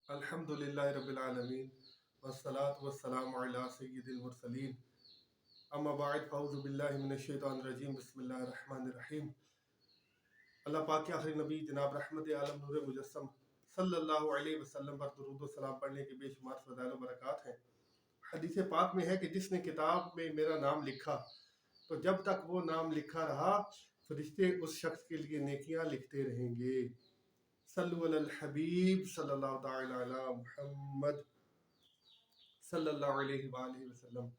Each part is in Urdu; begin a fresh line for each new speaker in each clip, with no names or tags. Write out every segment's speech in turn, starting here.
الحمدللہ رب العالمین والصلاة والسلام علی سید المرسلین اما بعد فاعوذ باللہ من الشیطان الرجیم بسم اللہ الرحمن الرحیم۔ اللہ پاک کے آخری نبی جناب رحمت عالم نور مجسم صلی اللہ علیہ وسلم پر درود و سلام پڑھنے کے بے شمار فضائل و برکات ہیں۔ حدیث پاک میں ہے کہ جس نے کتاب میں میرا نام لکھا تو جب تک وہ نام لکھا رہا فرشتے اس شخص کے لیے نیکیاں لکھتے رہیں گے۔ صلو علی الحبیب صلی اللہ تعالی علی محمد صلی اللہ علیہ وآلہ وسلم۔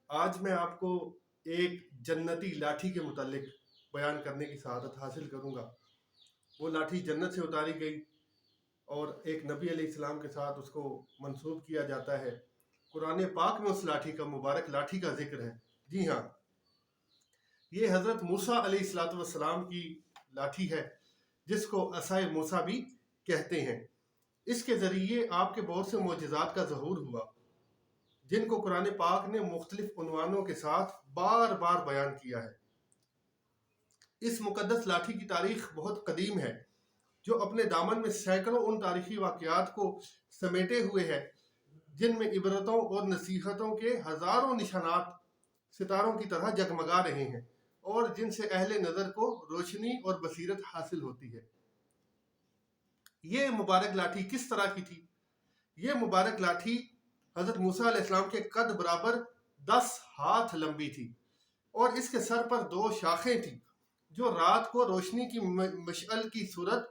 آج میں آپ کو ایک جنتی لاٹھی کے متعلق بیان کرنے کی سعادت حاصل کروں گا۔ وہ لاٹھی جنت سے اتاری گئی اور ایک نبی علیہ السلام کے ساتھ اس کو منسوب کیا جاتا ہے۔ قرآن پاک میں اس لاٹھی کا مبارک لاٹھی کا ذکر ہے۔ جی ہاں، یہ حضرت موسیٰ علیہ السلام کی لاٹھی ہے جس کو عصائے موسیٰ بھی کہتے ہیں۔ اس کے ذریعے آپ کے بہت سے معجزات کا ظہور ہوا جن کو قرآن پاک نے مختلف عنوانوں کے ساتھ بار بار بیان کیا ہے۔ اس مقدس لاٹھی کی تاریخ بہت قدیم ہے جو اپنے دامن میں سینکڑوں ان تاریخی واقعات کو سمیٹے ہوئے ہے جن میں عبرتوں اور نصیحتوں کے ہزاروں نشانات ستاروں کی طرح جگمگا رہے ہیں اور جن سے اہل نظر کو روشنی اور بصیرت حاصل ہوتی ہے۔ یہ مبارک لاٹھی کس طرح کی تھی؟ یہ مبارک لاٹھی حضرت موسیٰ علیہ السلام کے قد برابر 10 ہاتھ لمبی تھی اور اس کے سر پر 2 شاخیں تھیں جو رات کو روشنی کی مشعل کی صورت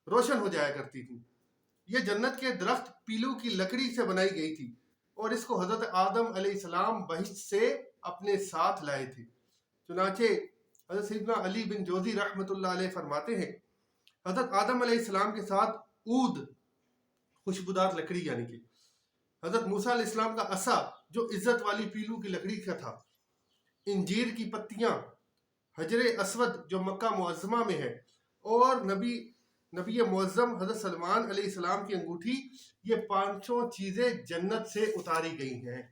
روشن ہو جایا کرتی تھی۔ یہ جنت کے درخت پیلو کی لکڑی سے بنائی گئی تھی اور اس کو حضرت آدم علیہ السلام بہشت سے اپنے ساتھ لائے تھے۔ چنانچہ حضرت سیدنا علی بن جوزی رحمۃ اللہ علیہ فرماتے ہیں حضرت آدم علیہ السلام کے ساتھ عود خوشبودار لکڑی یعنی کہ حضرت موسیٰ علیہ السلام کا عصا جو عزت والی پیلو کی لکڑی کا تھا، انجیر کی پتیاں، حجر اسود جو مکہ معظمہ میں ہے اور نبی معظم حضرت سلمان علیہ السلام کی انگوٹھی، یہ 5 چیزیں جنت سے اتاری گئی ہیں۔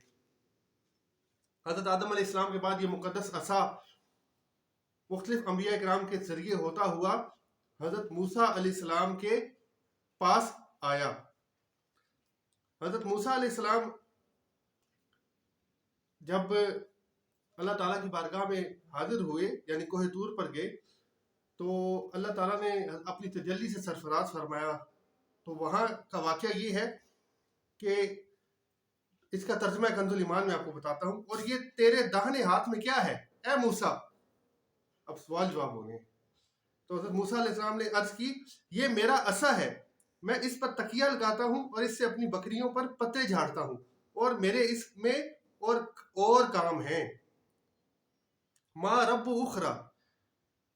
حضرت آدم علیہ السلام کے بعد یہ مقدس عصا مختلف انبیاء کرام کے ذریعے ہوتا ہوا حضرت موسیٰ علیہ السلام کے پاس آیا۔ حضرت موسیٰ علیہ السلام جب اللہ تعالیٰ کی بارگاہ میں حاضر ہوئے یعنی کوہ طور پر گئے تو اللہ تعالیٰ نے اپنی تجلی سے سرفراز فرمایا۔ تو وہاں کا واقعہ یہ ہے کہ اس کا ترجمہ کنز الایمان میں آپ کو بتاتا ہوں۔ اور یہ تیرے داہنے ہاتھ میں کیا ہے اے موسیٰ؟ اب سوال جواب ہو گئے۔ تو حضرت موسیٰ علیہ السلام نے عرض کی یہ میرا عصا ہے، میں اس پر تکیہ لگاتا ہوں اور اس سے اپنی بکریوں پر پتے جھاڑتا ہوں اور میرے اس میں اور کام ہیں۔ ما رب اخرى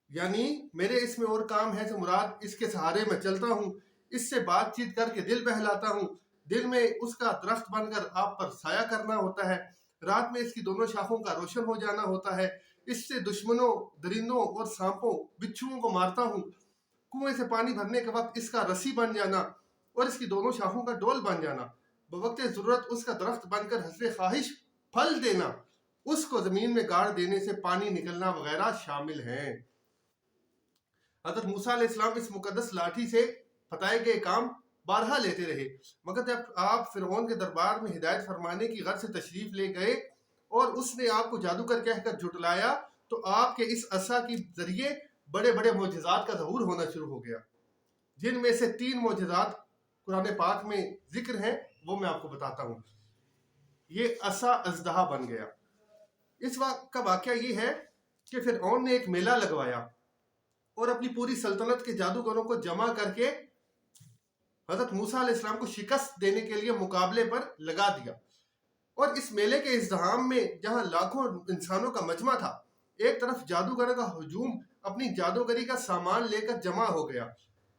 یعنی میرے اس میں اور کام ہے سے مراد اس کے سہارے میں چلتا ہوں، اس سے بات چیت کر کے دل بہلاتا ہوں، دل میں اس کا درخت بن کر آپ پر سایہ کرنا ہوتا ہے، رات میں اس کی دونوں شاخوں کا روشن ہو جانا ہوتا ہے، اس سے دشمنوں، درندوں اور سانپوں، بچھوؤں کو مارتا ہوں، کنویں سے پانی بھرنے کے وقت اس کا رسی بن جانا اور اس کی دونوں شاخوں کا ڈول بن جانا، بوقت ضرورت اس کا درخت بن کر حسب خواہش پھل دینا، اس کو زمین میں گاڑ دینے سے پانی نکلنا وغیرہ شامل ہیں۔ حضرت موسیٰ علیہ السلام اس مقدس لاٹھی سے بتائے گئے کام بارہا لیتے رہے، مگر جب آپ فرعون کے دربار میں ہدایت فرمانے کی غرض سے تشریف لے گئے اور اس نے آپ کو جادوگر کہہ کر جھٹلایا تو آپ کے اس عصا کے ذریعے بڑے بڑے معجزات کا ظہور ہونا شروع ہو گیا، جن میں سے 3 معجزات قرآن پاک میں ذکر ہیں، وہ میں آپ کو بتاتا ہوں۔ یہ عصا اژدہا بن گیا۔ اس وقت کا واقعہ یہ ہے کہ فرعون نے ایک میلہ لگوایا اور اپنی پوری سلطنت کے جادوگروں کو جمع کر کے حضرت موسیٰ علیہ السلام کو شکست دینے کے لیے مقابلے پر لگا دیا۔ اور اس میلے کے ازدحام میں جہاں لاکھوں انسانوں کا مجمع تھا، ایک طرف جادوگروں کا ہجوم اپنی جادوگری کا سامان لے کر جمع ہو گیا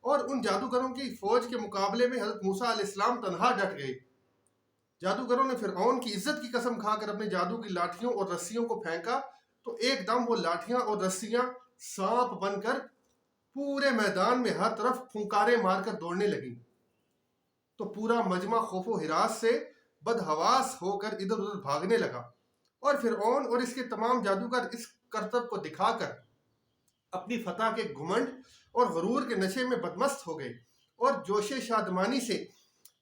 اور ان جادوگروں کی فوج کے مقابلے میں حضرت موسیٰ علیہ السلام تنہا ڈٹ گئے۔ جادوگروں نے فرعون کی عزت کی قسم کھا کر اپنے جادو کی لاٹھیوں اور رسیوں کو پھینکا تو ایک دم وہ لاٹھیاں اور رسیاں سانپ بن کر پورے میدان میں ہر طرف پھنکارے مار کر دوڑنے لگیں۔ تو پورا مجمع خوف و ہراس سے بدحواس ہو کر ادھر ادھر بھاگنے لگا اور فرعون اور اس کے تمام جادوگر اس کرتب کو دکھا کر اپنی فتح کے گھمنڈ اور غرور کے نشے میں بدمست ہو گئے اور جوش شادمانی سے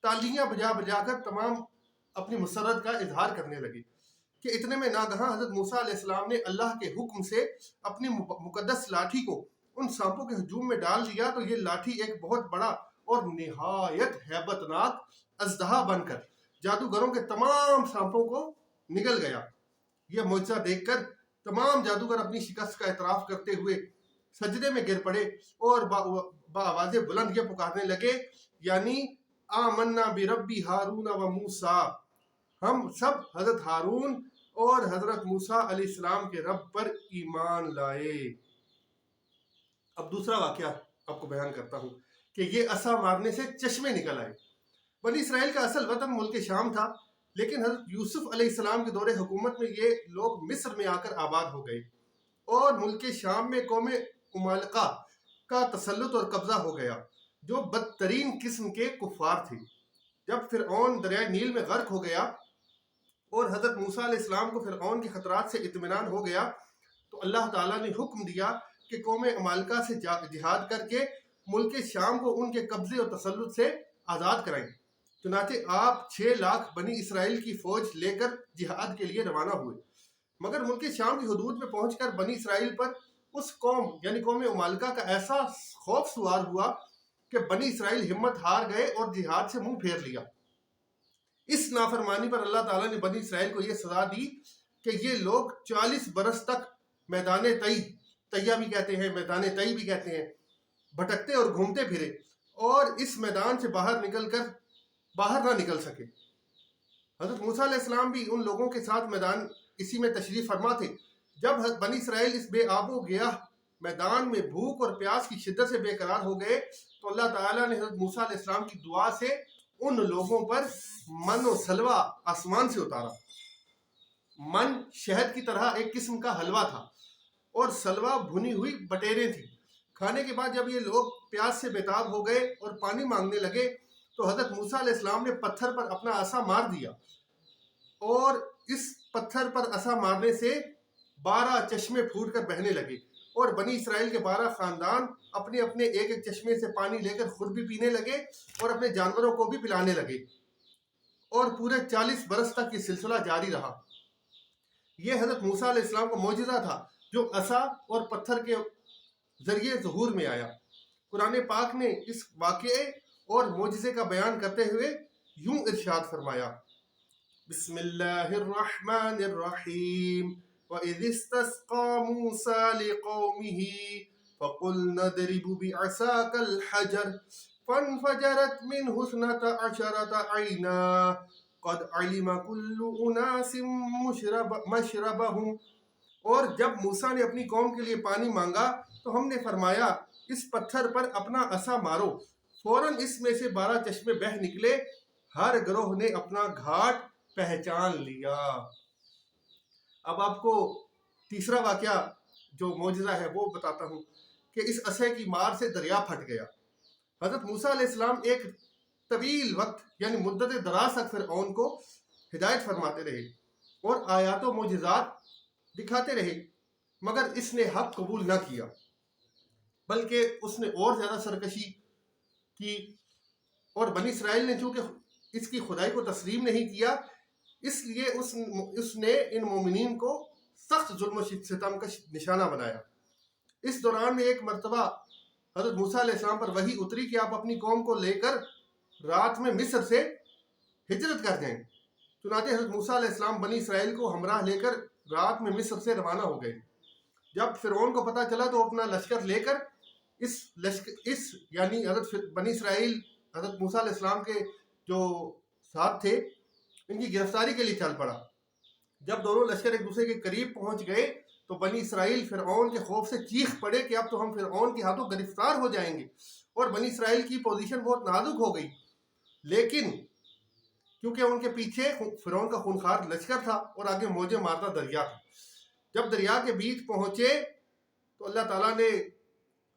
تالیاں بجا بجا کر تمام اپنی مسرت کا اظہار کرنے لگے کہ اتنے میں ناگہاں حضرت موسیٰ علیہ السلام نے اللہ کے حکم سے اپنی مقدس لاٹھی کو ان سانپوں کے ہجوم میں ڈال دیا تو یہ لاٹھی ایک بہت بڑا اور نہایت ہیبت ناک اژدہا بن کر جادوگروں کے تمام سانپوں کو نگل گیا۔ یہ معجزہ دیکھ کر تمام جادوگر اپنی شکست کا اعتراف کرتے ہوئے سجدے میں گر پڑے اور بآواز بلند یہ پکارنے لگے، یعنی آمنا بربی ہارون و موسیٰ، ہم سب حضرت ہارون اور حضرت موسیٰ علیہ السلام کے رب پر ایمان لائے۔ اب دوسرا واقعہ آپ کو بیان کرتا ہوں کہ یہ عصا مارنے سے چشمے نکل آئے۔ بنی اسرائیل کا اصل وطن ملک شام تھا، لیکن حضرت یوسف علیہ السلام کے دور حکومت میں یہ لوگ مصر میں آ کر آباد ہو گئے اور ملک شام میں قوم عمالقہ کا تسلط اور قبضہ ہو گیا جو بدترین قسم کے کفار تھے۔ جب فرعون دریائے نیل میں غرق ہو گیا اور حضرت موسیٰ علیہ السلام کو فرعون کے خطرات سے اطمینان ہو گیا تو اللہ تعالیٰ نے حکم دیا کہ قوم عمالقہ سے جہاد کر کے ملک شام کو ان کے قبضے اور تسلط سے آزاد کرائیں۔ چنانچہ آپ 6 لاکھ بنی اسرائیل کی فوج لے کر جہاد کے لیے روانہ ہوئے، مگر ملک شام کی حدود میں پہنچ کر بنی اسرائیل پر اس قوم یعنی قوم عمالقہ کا ایسا خوف سوار ہوا کہ بنی اسرائیل ہمت ہار گئے اور جہاد سے منہ پھیر لیا۔ اس نافرمانی پر اللہ تعالیٰ نے بنی اسرائیل کو یہ سزا دی کہ یہ لوگ 40 برس تک میدان طیہ بھی کہتے ہیں، میدان طی بھی کہتے ہیں، بھٹکتے اور گھومتے پھرے اور اس میدان سے باہر نہ نکل سکے۔ حضرت موسیٰ علیہ السلام بھی ان لوگوں کے ساتھ میدان اسی میں تشریف فرما تھے۔ جب بنی اسرائیل اس بے آب و گیاہ میدان میں بھوک اور پیاس کی شدت سے بے قرار ہو گئے تو اللہ تعالیٰ نے حضرت موسیٰ علیہ السلام کی دعا سے ان لوگوں پر من و سلوہ آسمان سے اتارا۔ من شہد کی طرح ایک قسم کا حلوہ تھا اور سلوہ بھنی ہوئی بٹیریں تھیں۔ کھانے کے بعد جب یہ لوگ پیاس سے بےتاب ہو گئے اور پانی مانگنے لگے تو حضرت موسیٰ علیہ السلام نے پتھر پر اپنا عصا مار دیا اور اس پتھر پر عصا مارنے سے 12 چشمے پھوٹ کر بہنے لگے اور بنی اسرائیل کے 12 خاندان اپنے اپنے ایک ایک چشمے سے پانی لے کر خود بھی پینے لگے اور اپنے جانوروں کو بھی پلانے لگے اور پورے 40 برس تک یہ سلسلہ جاری رہا۔ یہ حضرت موسیٰ علیہ السلام کا معجزہ تھا جو عصا اور پتھر کے ذریعے ظہور میں آیا۔ قرآن پاک نے اس واقعے اور معجزے کا بیان کرتے ہوئے یوں ارشاد فرمایا، بسم اللہ الرحمن الرحیم وَإِذِ اسْتَسْقَى مُوسَى لِقَوْمِهِ فَقُلْنَا اضْرِبْ بِعَصَاكَ الْحَجَرَ فَانْفَجَرَتْ مِنْهُ 12 عَيْنًا قَدْ عَلِمَ كُلُّ أُنَاسٍ مَشْرَبَهُمْ۔ اور جب موسیٰ نے اپنی قوم کے لیے پانی مانگا تو ہم نے فرمایا اس پتھر پر اپنا عصا مارو، فوراً اس میں سے 12 چشمے بہہ نکلے، ہر گروہ نے اپنا گھاٹ پہچان لیا۔ اب آپ کو تیسرا واقعہ جو معجزہ ہے وہ بتاتا ہوں کہ اس عصا کی مار سے دریا پھٹ گیا۔ حضرت موسیٰ علیہ السلام ایک طویل وقت یعنی مدت دراز تک فرعون کو ہدایت فرماتے رہے اور آیات و معجزات دکھاتے رہے، مگر اس نے حق قبول نہ کیا بلکہ اس نے اور زیادہ سرکشی کی، اور بنی اسرائیل نے چونکہ اس کی خدائی کو تسلیم نہیں کیا اس لیے اس نے ان مومنین کو سخت ظلم و ستم کا نشانہ بنایا۔ اس دوران میں ایک مرتبہ حضرت موسیٰ علیہ السلام پر وحی اتری کہ آپ اپنی قوم کو لے کر رات میں مصر سے ہجرت کر جائیں۔ چنانچہ حضرت موسیٰ علیہ السلام بنی اسرائیل کو ہمراہ لے کر رات میں مصر سے روانہ ہو گئے۔ جب فرعون کو پتہ چلا تو اپنا لشکر لے کر یعنی حضرت بنی اسرائیل حضرت موسیٰ علیہ السلام کے جو ساتھ تھے ان کی گرفتاری کے لیے چل پڑا۔ جب دونوں لشکر ایک دوسرے کے قریب پہنچ گئے تو بنی اسرائیل فرعون کے خوف سے چیخ پڑے کہ اب تو ہم فرعون کے ہاتھوں گرفتار ہو جائیں گے، اور بنی اسرائیل کی پوزیشن بہت نازک ہو گئی، لیکن کیونکہ ان کے پیچھے فرعون کا خونخوار لشکر تھا اور آگے موجیں مارتا دریا تھا۔ جب دریا کے بیچ پہنچے تو اللہ تعالیٰ نے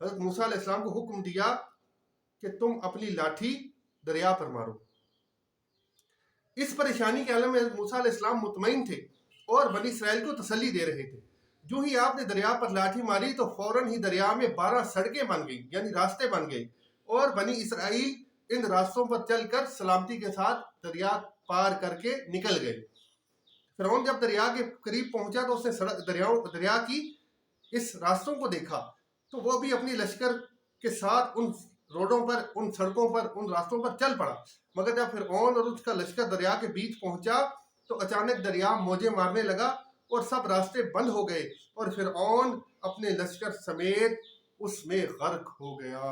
حضرت موسیٰ علیہ السلام کو حکم دیا کہ تم اپنی لاٹھی دریا پر مارو۔ اس پریشانی کے عالم میں حضرت موسیٰ علیہ السلام مطمئن تھے اور بنی اسرائیل کو تسلی دے رہے تھے۔ جو ہی آپ نے دریا پر لاٹھی ماری تو فوراً ہی دریا میں 12 سڑکیں بن گئی یعنی راستے بن گئے اور بنی اسرائیل ان راستوں پر چل کر سلامتی کے ساتھ دریا پار کر کے نکل گئے۔ فرعون جب دریا کے قریب پہنچا تو اس نے دریا کی اس راستوں کو دیکھا تو وہ بھی اپنی لشکر کے ساتھ ان روڈوں پر، ان سڑکوں پر، ان راستوں پر چل پڑا، مگر جب فرعون اور اس کا لشکر دریا کے بیچ پہنچا تو اچانک دریا موجیں مارنے لگا اور سب راستے بند ہو گئے اور فرعون اپنے لشکر سمیت اس میں غرق ہو گیا۔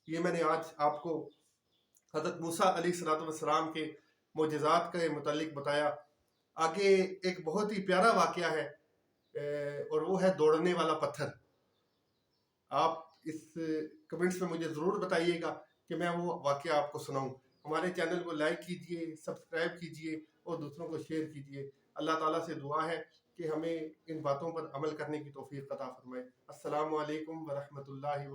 یہ میں نے آج آپ کو حضرت موسیٰ علیہ السلام کے معجزات کے متعلق بتایا۔ آگے ایک بہت ہی پیارا واقعہ ہے اور وہ ہے دوڑنے والا پتھر۔ آپ اس کمنٹس میں مجھے ضرور بتائیے گا کہ میں وہ واقعہ آپ کو سناؤں۔ ہمارے چینل کو لائک کیجئے، سبسکرائب کیجئے اور دوسروں کو شیئر کیجئے۔ اللہ تعالیٰ سے دعا ہے کہ ہمیں ان باتوں پر عمل کرنے کی توفیق عطا فرمائے۔ السلام علیکم ورحمۃ اللہ وبرکاتہ۔